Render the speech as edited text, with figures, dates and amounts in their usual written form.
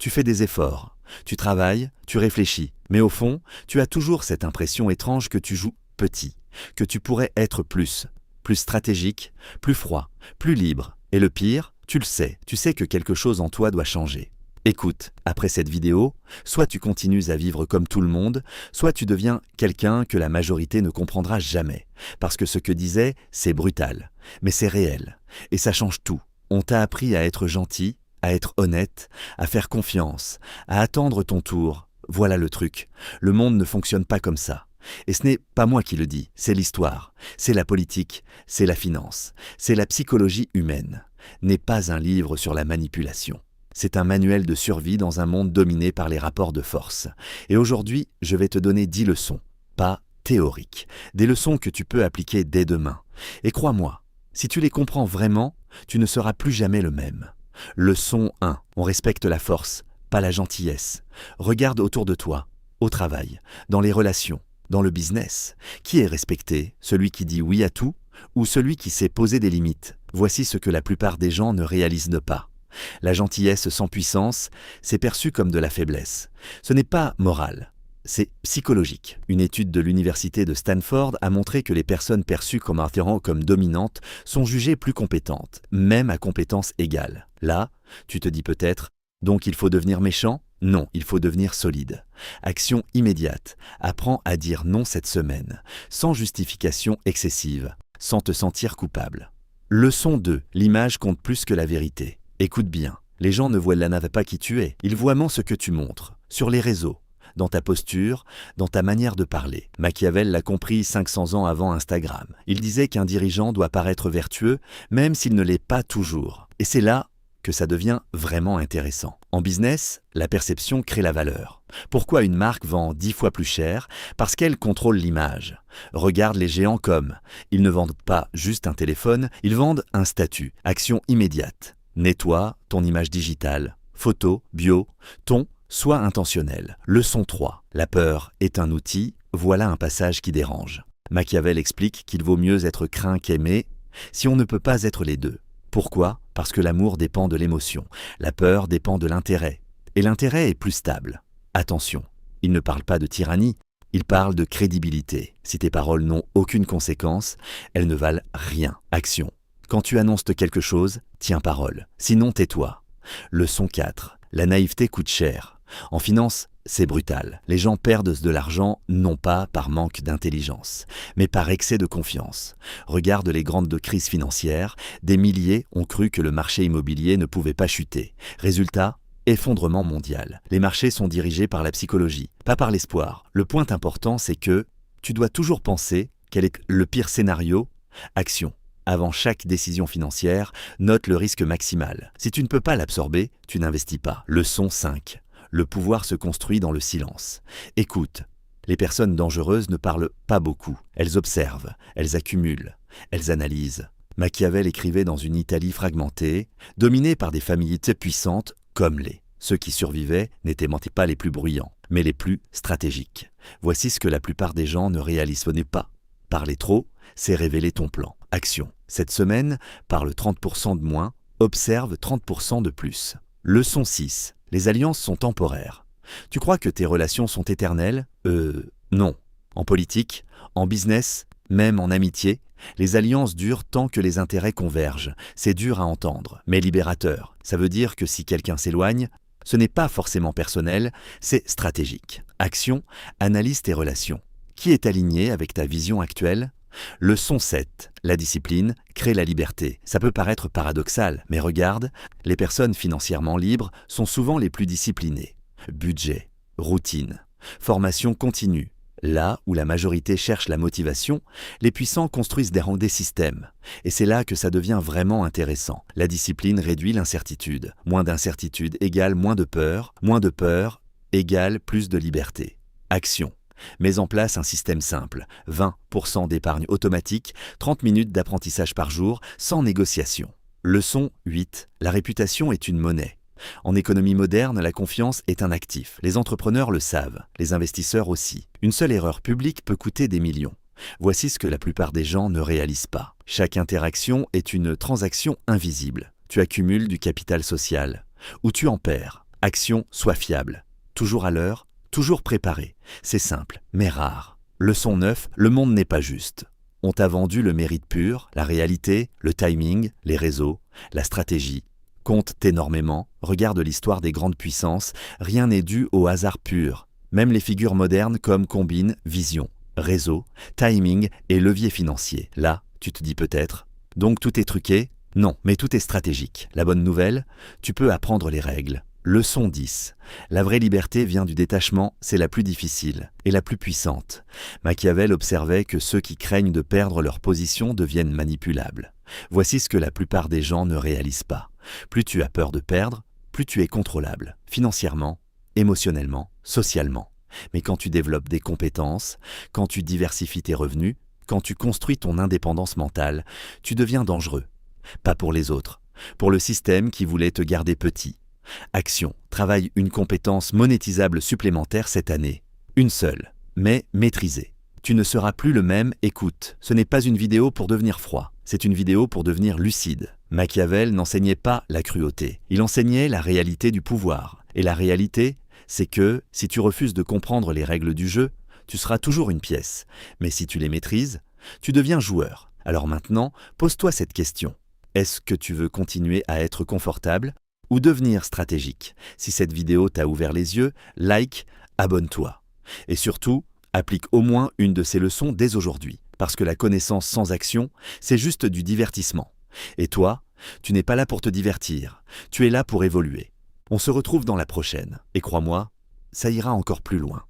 Tu fais des efforts, tu travailles, tu réfléchis, mais au fond, tu as toujours cette impression étrange que tu joues petit, que tu pourrais être plus stratégique, plus froid, plus libre. Et le pire, tu sais que quelque chose en toi doit changer. Écoute, après cette vidéo, soit tu continues à vivre comme tout le monde, soit tu deviens quelqu'un que la majorité ne comprendra jamais. Parce que ce que disait, c'est brutal, mais c'est réel. Et ça change tout. On t'a appris à être gentil, à être honnête, à faire confiance, à attendre ton tour. Voilà le truc. Le monde ne fonctionne pas comme ça. Et ce n'est pas moi qui le dis, c'est l'histoire, c'est la politique, c'est la finance, c'est la psychologie humaine. N'est pas un livre sur la manipulation. C'est un manuel de survie dans un monde dominé par les rapports de force. Et aujourd'hui, je vais te donner 10 leçons, pas théoriques, des leçons que tu peux appliquer dès demain. Et crois-moi, si tu les comprends vraiment, tu ne seras plus jamais le même. Leçon 1. On respecte la force, pas la gentillesse. Regarde autour de toi, au travail, dans les relations, dans le business. Qui est respecté? Celui qui dit oui à tout ou celui qui sait poser des limites? Voici ce que la plupart des gens ne réalisent pas. La gentillesse sans puissance, c'est perçu comme de la faiblesse. Ce n'est pas moral, c'est psychologique. Une étude de l'université de Stanford a montré que les personnes perçues comme attirant comme dominantes sont jugées plus compétentes, même à compétences égales. Là, tu te dis peut-être, donc il faut devenir méchant? Non, il faut devenir solide. Action immédiate. Apprends à dire non cette semaine, sans justification excessive, sans te sentir coupable. Leçon 2. L'image compte plus que la vérité. Écoute bien, les gens ne voient pas qui tu es, ils voient ce que tu montres, sur les réseaux, dans ta posture, dans ta manière de parler. Machiavel l'a compris 500 ans avant Instagram. Il disait qu'un dirigeant doit paraître vertueux, même s'il ne l'est pas toujours. Et c'est là que ça devient vraiment intéressant. En business, la perception crée la valeur. Pourquoi une marque vend 10 fois plus cher? Parce qu'elle contrôle l'image. Regarde les géants comme, ils ne vendent pas juste un téléphone, ils vendent un statut, action immédiate. Nettoie ton image digitale, photo, bio, ton, sois intentionnel. Leçon 3. La peur est un outil, voilà un passage qui dérange. Machiavel explique qu'il vaut mieux être craint qu'aimé si on ne peut pas être les deux. Pourquoi? Parce que l'amour dépend de l'émotion, la peur dépend de l'intérêt. Et l'intérêt est plus stable. Attention, il ne parle pas de tyrannie, il parle de crédibilité. Si tes paroles n'ont aucune conséquence, elles ne valent rien. Action. Quand tu annonces quelque chose, tiens parole. Sinon, tais-toi. Leçon 4. La naïveté coûte cher. En finance, c'est brutal. Les gens perdent de l'argent non pas par manque d'intelligence, mais par excès de confiance. Regarde les grandes crises financières. Des milliers ont cru que le marché immobilier ne pouvait pas chuter. Résultat, effondrement mondial. Les marchés sont dirigés par la psychologie, pas par l'espoir. Le point important, c'est que tu dois toujours penser quel est le pire scénario. Action. Avant chaque décision financière, note le risque maximal. Si tu ne peux pas l'absorber, tu n'investis pas. Leçon 5. Le pouvoir se construit dans le silence. Écoute, les personnes dangereuses ne parlent pas beaucoup. Elles observent, elles accumulent, elles analysent. Machiavel écrivait dans une Italie fragmentée, dominée par des familles puissantes comme les. Ceux qui survivaient n'étaient pas les plus bruyants, mais les plus stratégiques. Voici ce que la plupart des gens ne réalisent pas. Parler trop, c'est révéler ton plan. Action. Cette semaine, parle 30% de moins, observe 30% de plus. Leçon 6. Les alliances sont temporaires. Tu crois que tes relations sont éternelles? Non. En politique, en business, même en amitié, les alliances durent tant que les intérêts convergent. C'est dur à entendre, mais libérateur. Ça veut dire que si quelqu'un s'éloigne, ce n'est pas forcément personnel, c'est stratégique. Action, analyse tes relations. Qui est aligné avec ta vision actuelle? Leçon 7. La discipline crée la liberté. Ça peut paraître paradoxal, mais regarde, les personnes financièrement libres sont souvent les plus disciplinées. Budget, routine, formation continue. Là où la majorité cherche la motivation, les puissants construisent des systèmes. Et c'est là que ça devient vraiment intéressant. La discipline réduit l'incertitude. Moins d'incertitude égale moins de peur égale plus de liberté. Action. Mets en place un système simple, 20% d'épargne automatique, 30 minutes d'apprentissage par jour, sans négociation. Leçon 8. La réputation est une monnaie. En économie moderne, la confiance est un actif. Les entrepreneurs le savent, les investisseurs aussi. Une seule erreur publique peut coûter des millions. Voici ce que la plupart des gens ne réalisent pas. Chaque interaction est une transaction invisible. Tu accumules du capital social, ou tu en perds. Action, sois fiable. Toujours à l'heure, toujours préparé. C'est simple, mais rare. Leçon 9, le monde n'est pas juste. On t'a vendu le mérite pur, la réalité, le timing, les réseaux, la stratégie. Compte énormément, regarde l'histoire des grandes puissances, rien n'est dû au hasard pur. Même les figures modernes comme combinent vision, réseau, timing et levier financier. Là, tu te dis peut-être, donc tout est truqué? Non, mais tout est stratégique. La bonne nouvelle, tu peux apprendre les règles. Leçon 10. La vraie liberté vient du détachement, c'est la plus difficile et la plus puissante. Machiavel observait que ceux qui craignent de perdre leur position deviennent manipulables. Voici ce que la plupart des gens ne réalisent pas. Plus tu as peur de perdre, plus tu es contrôlable, financièrement, émotionnellement, socialement. Mais quand tu développes des compétences, quand tu diversifies tes revenus, quand tu construis ton indépendance mentale, tu deviens dangereux. Pas pour les autres, pour le système qui voulait te garder petit. Action, travaille une compétence monétisable supplémentaire cette année. Une seule, mais maîtrisée. Tu ne seras plus le même, écoute, ce n'est pas une vidéo pour devenir froid, c'est une vidéo pour devenir lucide. Machiavel n'enseignait pas la cruauté, il enseignait la réalité du pouvoir. Et la réalité, c'est que, si tu refuses de comprendre les règles du jeu, tu seras toujours une pièce. Mais si tu les maîtrises, tu deviens joueur. Alors maintenant, pose-toi cette question. Est-ce que tu veux continuer à être confortable ou devenir stratégique? Si cette vidéo t'a ouvert les yeux, like, abonne-toi. Et surtout, applique au moins une de ces leçons dès aujourd'hui. Parce que la connaissance sans action, c'est juste du divertissement. Et toi, tu n'es pas là pour te divertir, tu es là pour évoluer. On se retrouve dans la prochaine. Et crois-moi, ça ira encore plus loin.